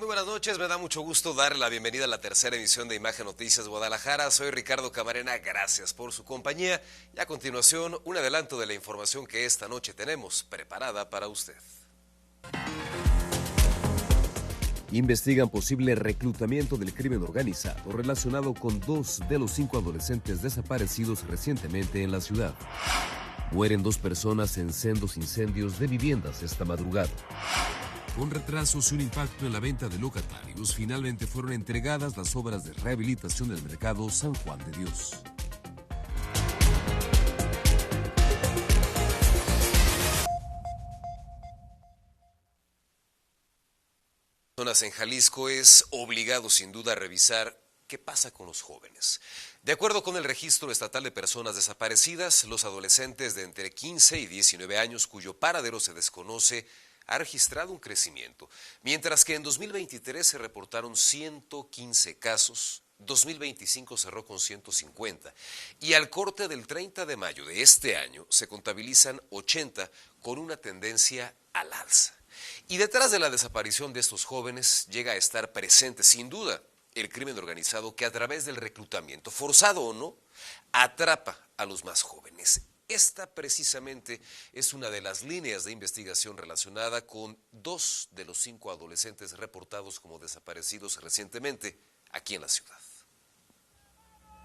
Muy buenas noches, me da mucho gusto darle la bienvenida a la tercera emisión de Imagen Noticias Guadalajara. Soy Ricardo Camarena, gracias por su compañía. Y a continuación, un adelanto de la información que esta noche tenemos preparada para usted. Investigan posible reclutamiento del crimen organizado relacionado con 2 de los 5 adolescentes desaparecidos recientemente en la ciudad. Mueren 2 personas en sendos incendios de viviendas esta madrugada. Con retrasos y un impacto en la venta de locatarios, finalmente fueron entregadas las obras de rehabilitación del mercado San Juan de Dios. En Jalisco es obligado sin duda a revisar qué pasa con los jóvenes. De acuerdo con el Registro Estatal de Personas Desaparecidas, los adolescentes de entre 15 y 19 años cuyo paradero se desconoce ha registrado un crecimiento, mientras que en 2023 se reportaron 115 casos, 2025 cerró con 150 y al corte del 30 de mayo de este año se contabilizan 80 con una tendencia al alza. Y detrás de la desaparición de estos jóvenes llega a estar presente, sin duda, el crimen organizado que a través del reclutamiento, forzado o no, atrapa a los más jóvenes. Esta precisamente es una de las líneas de investigación relacionada con 2 de los 5 adolescentes reportados como desaparecidos recientemente aquí en la ciudad.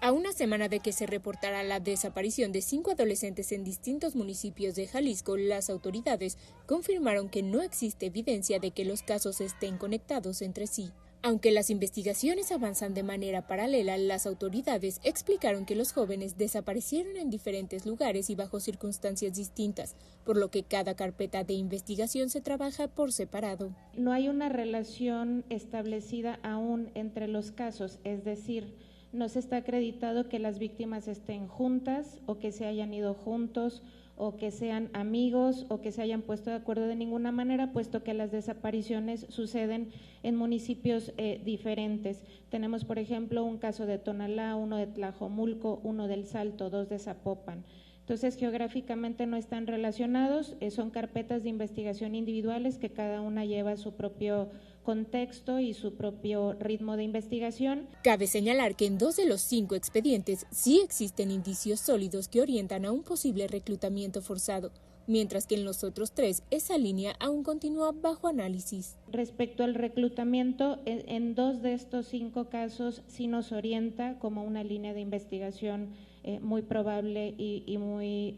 A una semana de que se reportara la desaparición de 5 adolescentes en distintos municipios de Jalisco, las autoridades confirmaron que no existe evidencia de que los casos estén conectados entre sí. Aunque las investigaciones avanzan de manera paralela, las autoridades explicaron que los jóvenes desaparecieron en diferentes lugares y bajo circunstancias distintas, por lo que cada carpeta de investigación se trabaja por separado. No hay una relación establecida aún entre los casos, es decir, no se está acreditado que las víctimas estén juntas o que se hayan ido juntos o que sean amigos o que se hayan puesto de acuerdo de ninguna manera, puesto que las desapariciones suceden en municipios diferentes. Tenemos, por ejemplo, un caso de Tonalá, uno de Tlajomulco, uno del Salto, 2 de Zapopan. Entonces, geográficamente no están relacionados, son carpetas de investigación individuales que cada una lleva su propio contexto y su propio ritmo de investigación. Cabe señalar que en 2 de los 5 expedientes sí existen indicios sólidos que orientan a un posible reclutamiento forzado, mientras que en los otros 3 esa línea aún continúa bajo análisis. Respecto al reclutamiento, en 2 de estos 5 casos sí nos orienta como una línea de investigación muy probable y muy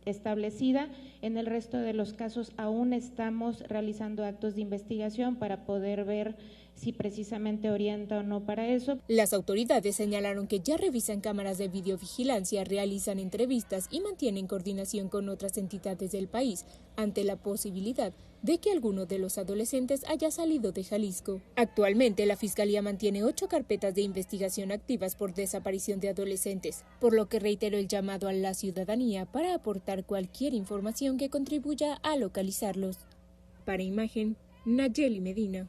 establecida. En el resto de los casos aún estamos realizando actos de investigación para poder ver si precisamente orienta o no para eso. Las autoridades señalaron que ya revisan cámaras de videovigilancia, realizan entrevistas y mantienen coordinación con otras entidades del país ante la posibilidad de que alguno de los adolescentes haya salido de Jalisco. Actualmente, la Fiscalía mantiene 8 carpetas de investigación activas por desaparición de adolescentes, por lo que reiteró el llamado a la ciudadanía para aportar cualquier información que contribuya a localizarlos. Para Imagen, Nayeli Medina.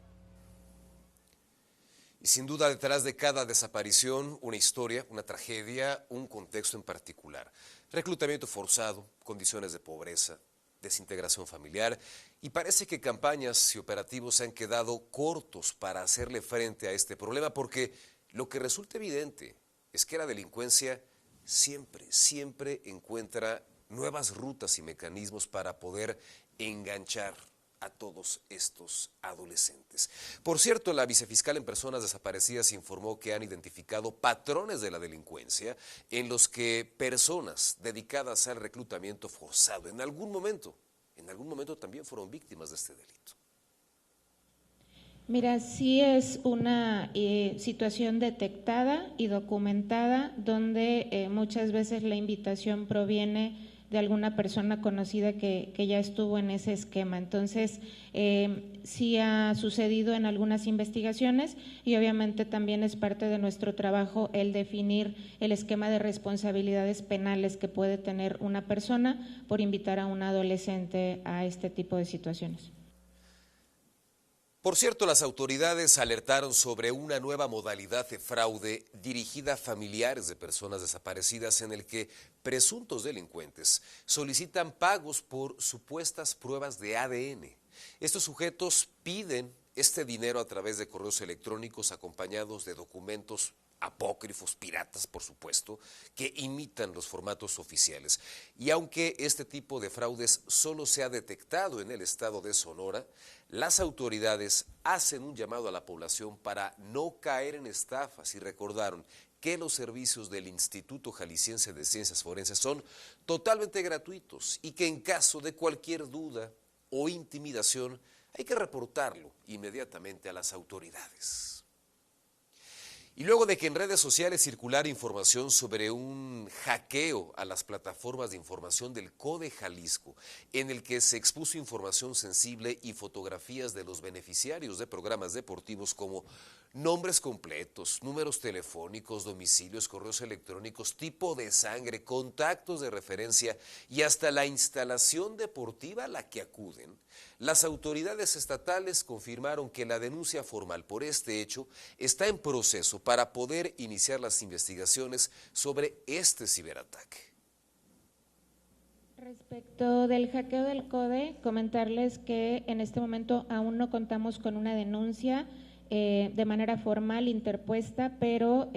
Y sin duda detrás de cada desaparición, una historia, una tragedia, un contexto en particular. Reclutamiento forzado, condiciones de pobreza, desintegración familiar, y parece que campañas y operativos se han quedado cortos para hacerle frente a este problema, porque lo que resulta evidente es que la delincuencia siempre encuentra nuevas rutas y mecanismos para poder enganchar a todos estos adolescentes. Por cierto, la vicefiscal en personas desaparecidas informó que han identificado patrones de la delincuencia en los que personas dedicadas al reclutamiento forzado en algún momento también fueron víctimas de este delito. Mira, sí es una situación detectada y documentada donde muchas veces la invitación proviene de alguna persona conocida que ya estuvo en ese esquema. Entonces, sí ha sucedido en algunas investigaciones y obviamente también es parte de nuestro trabajo el definir el esquema de responsabilidades penales que puede tener una persona por invitar a un adolescente a este tipo de situaciones. Por cierto, las autoridades alertaron sobre una nueva modalidad de fraude dirigida a familiares de personas desaparecidas en el que presuntos delincuentes solicitan pagos por supuestas pruebas de ADN. Estos sujetos piden este dinero a través de correos electrónicos acompañados de documentos apócrifos, piratas, por supuesto, que imitan los formatos oficiales. Y aunque este tipo de fraudes solo se ha detectado en el estado de Sonora, las autoridades hacen un llamado a la población para no caer en estafas y recordaron que los servicios del Instituto Jalisciense de Ciencias Forenses son totalmente gratuitos y que en caso de cualquier duda o intimidación hay que reportarlo inmediatamente a las autoridades. Y luego de que en redes sociales circulara información sobre un hackeo a las plataformas de información del CODE Jalisco, en el que se expuso información sensible y fotografías de los beneficiarios de programas deportivos como nombres completos, números telefónicos, domicilios, correos electrónicos, tipo de sangre, contactos de referencia y hasta la instalación deportiva a la que acuden, las autoridades estatales confirmaron que la denuncia formal por este hecho está en proceso para poder iniciar las investigaciones sobre este ciberataque. Respecto del hackeo del CODE, comentarles que en este momento aún no contamos con una denuncia de manera formal interpuesta, pero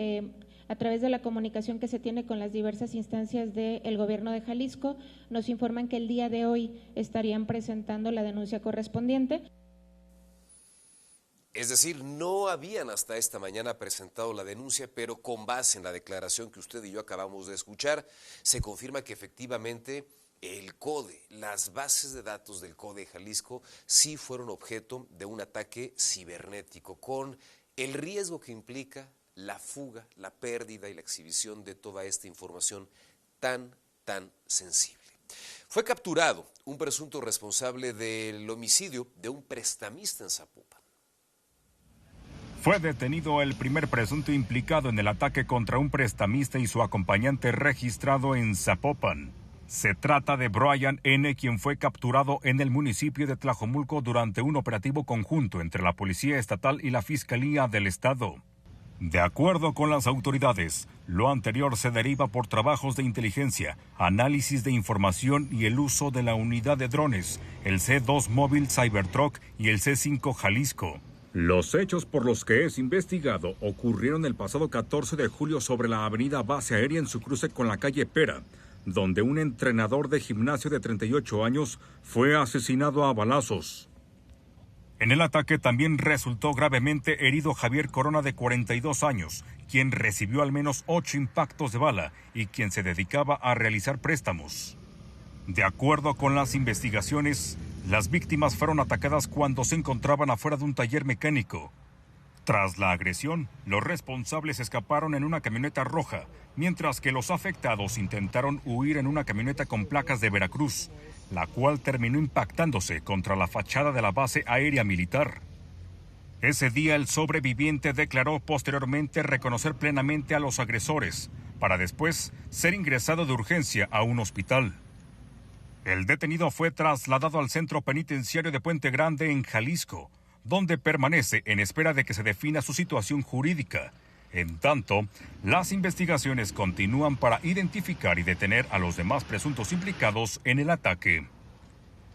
a través de la comunicación que se tiene con las diversas instancias del gobierno de Jalisco, nos informan que el día de hoy estarían presentando la denuncia correspondiente. Es decir, no habían hasta esta mañana presentado la denuncia, pero con base en la declaración que usted y yo acabamos de escuchar, se confirma que efectivamente el CODE, las bases de datos del CODE Jalisco, sí fueron objeto de un ataque cibernético, con el riesgo que implica la fuga, la pérdida y la exhibición de toda esta información tan sensible. Fue capturado un presunto responsable del homicidio de un prestamista en Zapopan. Fue detenido el primer presunto implicado en el ataque contra un prestamista y su acompañante registrado en Zapopan. Se trata de Brian N., quien fue capturado en el municipio de Tlajomulco durante un operativo conjunto entre la Policía Estatal y la Fiscalía del Estado. De acuerdo con las autoridades, lo anterior se deriva por trabajos de inteligencia, análisis de información y el uso de la unidad de drones, el C2 Móvil Cybertruck y el C5 Jalisco. Los hechos por los que es investigado ocurrieron el pasado 14 de julio sobre la avenida Base Aérea en su cruce con la calle Pera, donde un entrenador de gimnasio de 38 años fue asesinado a balazos. En el ataque también resultó gravemente herido Javier Corona, de 42 años, quien recibió al menos 8 impactos de bala y quien se dedicaba a realizar préstamos. De acuerdo con las investigaciones, las víctimas fueron atacadas cuando se encontraban afuera de un taller mecánico. Tras la agresión, los responsables escaparon en una camioneta roja, mientras que los afectados intentaron huir en una camioneta con placas de Veracruz, la cual terminó impactándose contra la fachada de la base aérea militar. Ese día el sobreviviente declaró posteriormente reconocer plenamente a los agresores, para después ser ingresado de urgencia a un hospital. El detenido fue trasladado al centro penitenciario de Puente Grande en Jalisco, donde permanece en espera de que se defina su situación jurídica. En tanto, las investigaciones continúan para identificar y detener a los demás presuntos implicados en el ataque.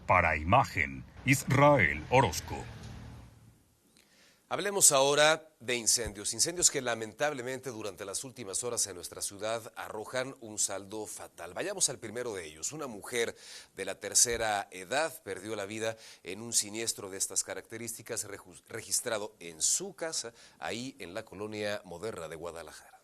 Para Imagen, Israel Orozco. Hablemos ahora de incendios que lamentablemente durante las últimas horas en nuestra ciudad arrojan un saldo fatal. Vayamos al primero de ellos. Una mujer de la tercera edad perdió la vida en un siniestro de estas características registrado en su casa, ahí en la colonia Moderna de Guadalajara.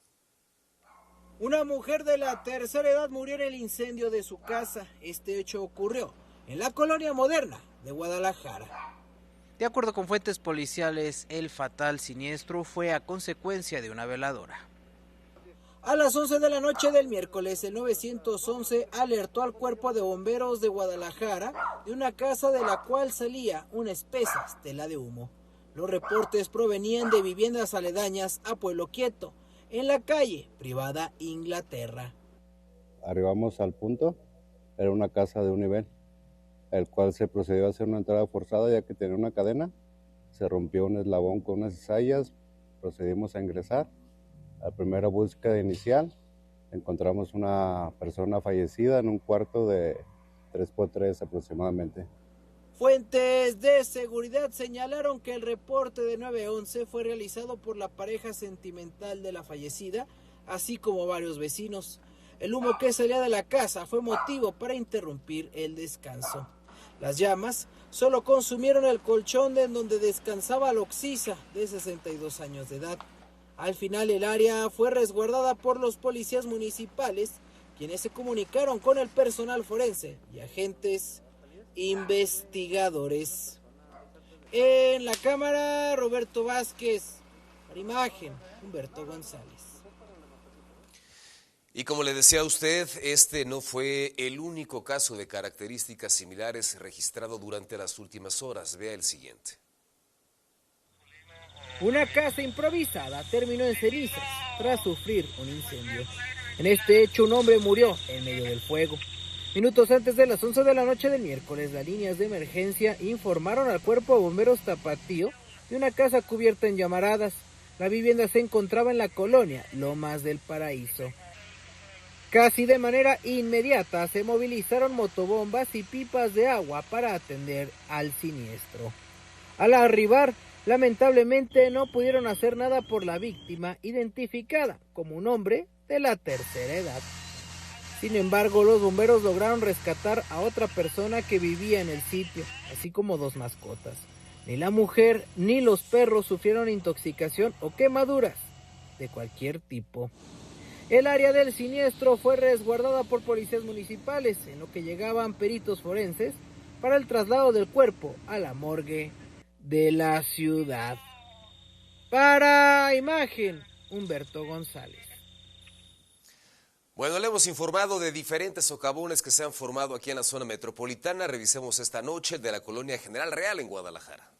Una mujer de la tercera edad murió en el incendio de su casa. Este hecho ocurrió en la colonia Moderna de Guadalajara. De acuerdo con fuentes policiales, el fatal siniestro fue a consecuencia de una veladora. A las 11 de la noche del miércoles, el 911 alertó al Cuerpo de Bomberos de Guadalajara de una casa de la cual salía una espesa estela de humo. Los reportes provenían de viviendas aledañas a Pueblo Quieto, en la calle Privada Inglaterra. Arribamos al punto, era una casa de un nivel, el cual se procedió a hacer una entrada forzada ya que tenía una cadena, se rompió un eslabón con unas cizallas, procedimos a ingresar. La primera búsqueda inicial, encontramos una persona fallecida en un cuarto de 3x3 aproximadamente. Fuentes de seguridad señalaron que el reporte de 911 fue realizado por la pareja sentimental de la fallecida, así como varios vecinos. El humo que salía de la casa fue motivo para interrumpir el descanso. Las llamas solo consumieron el colchón en donde descansaba Loxisa, de 62 años de edad. Al final el área fue resguardada por los policías municipales, quienes se comunicaron con el personal forense y agentes investigadores. En la cámara, Roberto Vázquez. Para imagen, Humberto González. Y como le decía a usted, este no fue el único caso de características similares registrado durante las últimas horas. Vea el siguiente. Una casa improvisada terminó en cenizas tras sufrir un incendio. En este hecho, un hombre murió en medio del fuego. Minutos antes de las 11 de la noche del miércoles, las líneas de emergencia informaron al Cuerpo de Bomberos Tapatío de una casa cubierta en llamaradas. La vivienda se encontraba en la colonia Lomas del Paraíso. Casi de manera inmediata se movilizaron motobombas y pipas de agua para atender al siniestro. Al arribar, lamentablemente no pudieron hacer nada por la víctima, identificada como un hombre de la tercera edad. Sin embargo, los bomberos lograron rescatar a otra persona que vivía en el sitio, así como 2 mascotas. Ni la mujer ni los perros sufrieron intoxicación o quemaduras de cualquier tipo. El área del siniestro fue resguardada por policías municipales, en lo que llegaban peritos forenses para el traslado del cuerpo a la morgue de la ciudad. Para imagen, Humberto González. Bueno, le hemos informado de diferentes socavones que se han formado aquí en la zona metropolitana. Revisemos esta noche el de la colonia General Real en Guadalajara.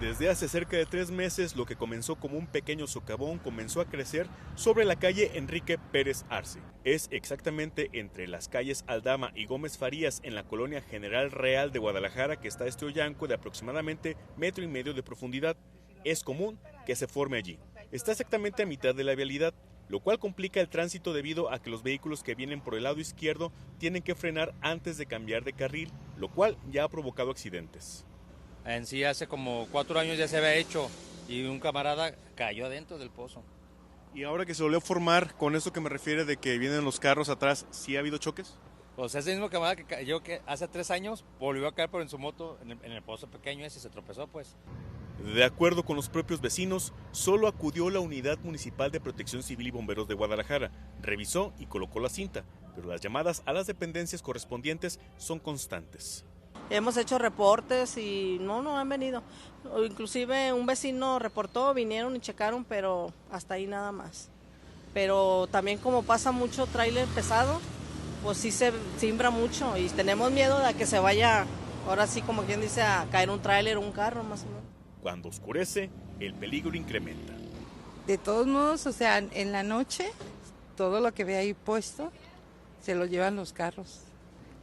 Desde hace cerca de 3 meses, lo que comenzó como un pequeño socavón comenzó a crecer sobre la calle Enrique Pérez Arce. Es exactamente entre las calles Aldama y Gómez Farías en la colonia General Real de Guadalajara que está este hoyanco de aproximadamente 1,5 metros de profundidad. Es común que se forme allí. Está exactamente a mitad de la vialidad, lo cual complica el tránsito debido a que los vehículos que vienen por el lado izquierdo tienen que frenar antes de cambiar de carril, lo cual ya ha provocado accidentes. En sí hace como 4 años ya se había hecho y un camarada cayó adentro del pozo. Y ahora que se volvió a formar, con eso que me refiere de que vienen los carros atrás, ¿sí ha habido choques? Pues ese mismo camarada que cayó que hace 3 años volvió a caer por en su moto en el pozo pequeño ese y se tropezó pues. De acuerdo con los propios vecinos, solo acudió la Unidad Municipal de Protección Civil y Bomberos de Guadalajara, revisó y colocó la cinta, pero las llamadas a las dependencias correspondientes son constantes. Hemos hecho reportes y no han venido. Inclusive un vecino reportó, vinieron y checaron, pero hasta ahí nada más. Pero también como pasa mucho tráiler pesado, pues sí se cimbra mucho y tenemos miedo de que se vaya, ahora sí como quien dice, a caer un tráiler o un carro más o menos. Cuando oscurece, el peligro incrementa. De todos modos, o sea, en la noche, todo lo que ve ahí puesto, se lo llevan los carros.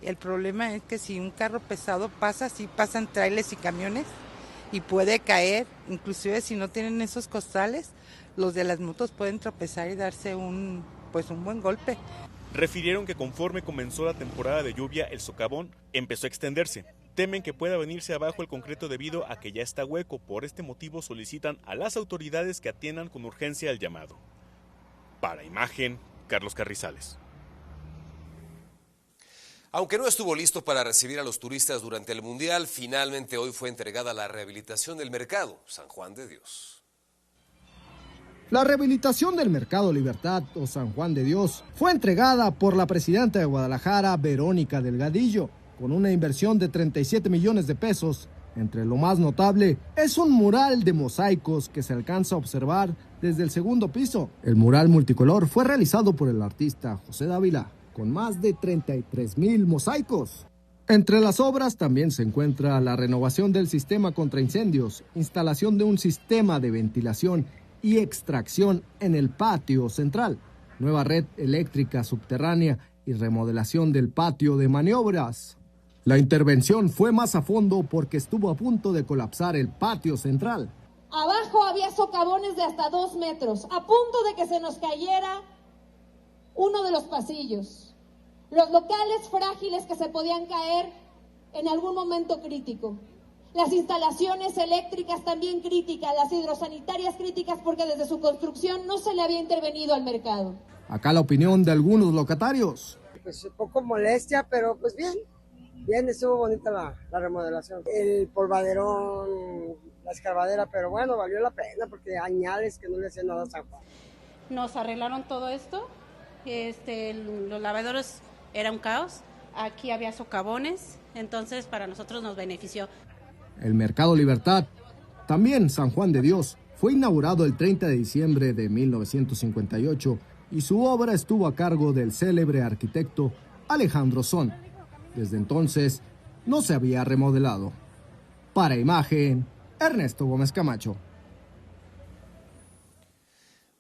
El problema es que si un carro pesado pasa, sí pasan trailers y camiones y puede caer, inclusive si no tienen esos costales, los de las motos pueden tropezar y darse un buen golpe. Refirieron que conforme comenzó la temporada de lluvia, el socavón empezó a extenderse. Temen que pueda venirse abajo el concreto debido a que ya está hueco. Por este motivo solicitan a las autoridades que atiendan con urgencia el llamado. Para imagen, Carlos Carrizales. Aunque no estuvo listo para recibir a los turistas durante el Mundial, finalmente hoy fue entregada la rehabilitación del mercado San Juan de Dios. La rehabilitación del Mercado Libertad o San Juan de Dios fue entregada por la presidenta de Guadalajara, Verónica Delgadillo, con una inversión de 37 millones de pesos. Entre lo más notable es un mural de mosaicos que se alcanza a observar desde el segundo piso. El mural multicolor fue realizado por el artista José Dávila, con más de 33,000 mosaicos. Entre las obras también se encuentra la renovación del sistema contra incendios, instalación de un sistema de ventilación y extracción en el patio central, nueva red eléctrica subterránea y remodelación del patio de maniobras. La intervención fue más a fondo porque estuvo a punto de colapsar el patio central. Abajo había socavones de hasta 2 metros, a punto de que se nos cayera uno de los pasillos. Los locales frágiles que se podían caer en algún momento crítico. Las instalaciones eléctricas también críticas, las hidrosanitarias críticas porque desde su construcción no se le había intervenido al mercado. Acá la opinión de algunos locatarios. Pues un poco molestia, pero pues bien, estuvo bonita la remodelación. El polvaderón, la escarbadera, pero bueno, valió la pena porque añales que no le hacían nada a San Juan. Nos arreglaron todo esto, los lavadores era un caos, aquí había socavones, entonces para nosotros nos benefició. El Mercado Libertad, también San Juan de Dios, fue inaugurado el 30 de diciembre de 1958 y su obra estuvo a cargo del célebre arquitecto Alejandro Son. Desde entonces no se había remodelado. Para Imagen, Ernesto Gómez Camacho.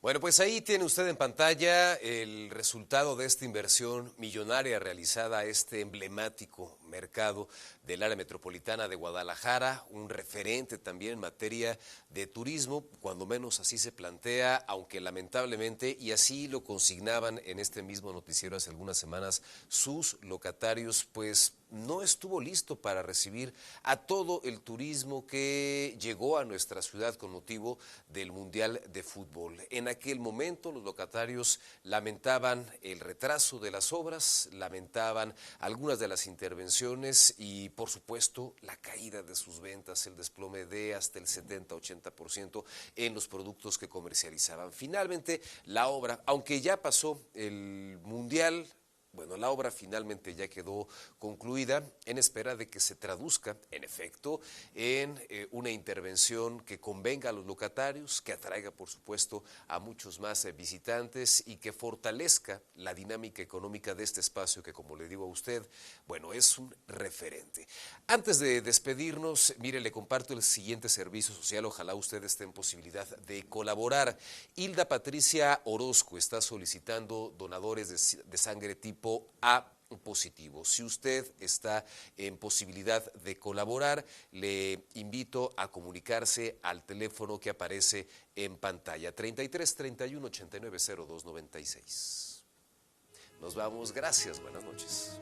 Bueno, pues ahí tiene usted en pantalla el resultado de esta inversión millonaria realizada a este emblemático mercado del área metropolitana de Guadalajara, un referente también en materia de turismo, cuando menos así se plantea, aunque lamentablemente, y así lo consignaban en este mismo noticiero hace algunas semanas, sus locatarios, pues no estuvo listo para recibir a todo el turismo que llegó a nuestra ciudad con motivo del Mundial de Fútbol. En aquel momento los locatarios lamentaban el retraso de las obras, lamentaban algunas de las intervenciones y por supuesto la caída de sus ventas, el desplome de hasta el 70-80% en los productos que comercializaban. Finalmente la obra, aunque ya pasó el Mundial, bueno, la obra finalmente ya quedó concluida en espera de que se traduzca, en efecto, en una intervención que convenga a los locatarios, que atraiga, por supuesto, a muchos más visitantes y que fortalezca la dinámica económica de este espacio que, como le digo a usted, bueno, es un referente. Antes de despedirnos, mire, le comparto el siguiente servicio social, ojalá usted esté en posibilidad de colaborar. Hilda Patricia Orozco está solicitando donadores de sangre tipo A positivo. Si usted está en posibilidad de colaborar, le invito a comunicarse al teléfono que aparece en pantalla, 33 31 89 02 96. Nos vamos, gracias, buenas noches.